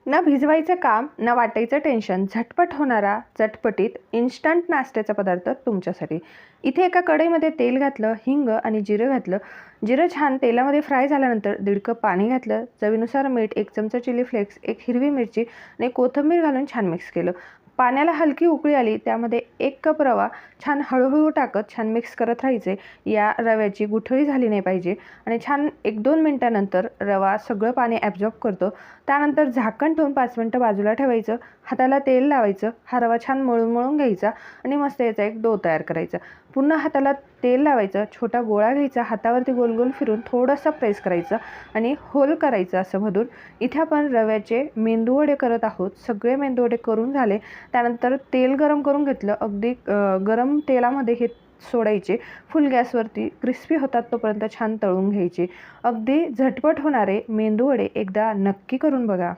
न भिजवायचं काम न वाटायचं टेन्शन, झटपट होणारा चटपटीत इन्स्टंट नाश्त्याचा पदार्थ तुमच्यासाठी. इथे एका कढईमध्ये तेल घातलं, हिंग आणि जिरं घातलं. जिरं छान तेलामध्ये फ्राय झाल्यानंतर 1.5 कप पाणी घातलं, चवीनुसार मीठ, 1 चमचा चिली फ्लेक्स, 1 हिरवी मिरची आणि कोथिंबीर घालून छान मिक्स केलं. पाण्याला हलकी उकळी आली, त्यामध्ये 1 कप रवा छान हळूहळू टाकत छान मिक्स करत राहायचे. या रव्याची गुठळी झाली नाही पाहिजे आणि छान 1-2 मिनिटानंतर रवा सगळं पाणी ॲब्झॉर्ब करतो. त्यानंतर झाकण ठेवून 5 मिनिटं बाजूला ठेवायचं. हाताला तेल लावायचं. हा रवा छान मळून घ्यायचा आणि मस्त याचा एक डो तयार करायचा. पुन्हा हाताला तेल लावायचं. छोटा गोळा घ्यायचा, हातावरती गोल गोल फिरून थोडंसं प्रेस करायचं आणि होल करायचं असं मधून. इथे आपण रव्याचे मेंदूवडे करत आहोत. सगळे मेंदूवडे करून झाले. त्यानंतर तेल गरम करून घेतलं. अगदी गरम तेलामध्ये हे सोडायचे. फुल गॅसवरती क्रिस्पी होतात तोपर्यंत छान तळून घ्यायचे. अगदी झटपट होणारे मेंदूवडे एकदा नक्की करून बघा.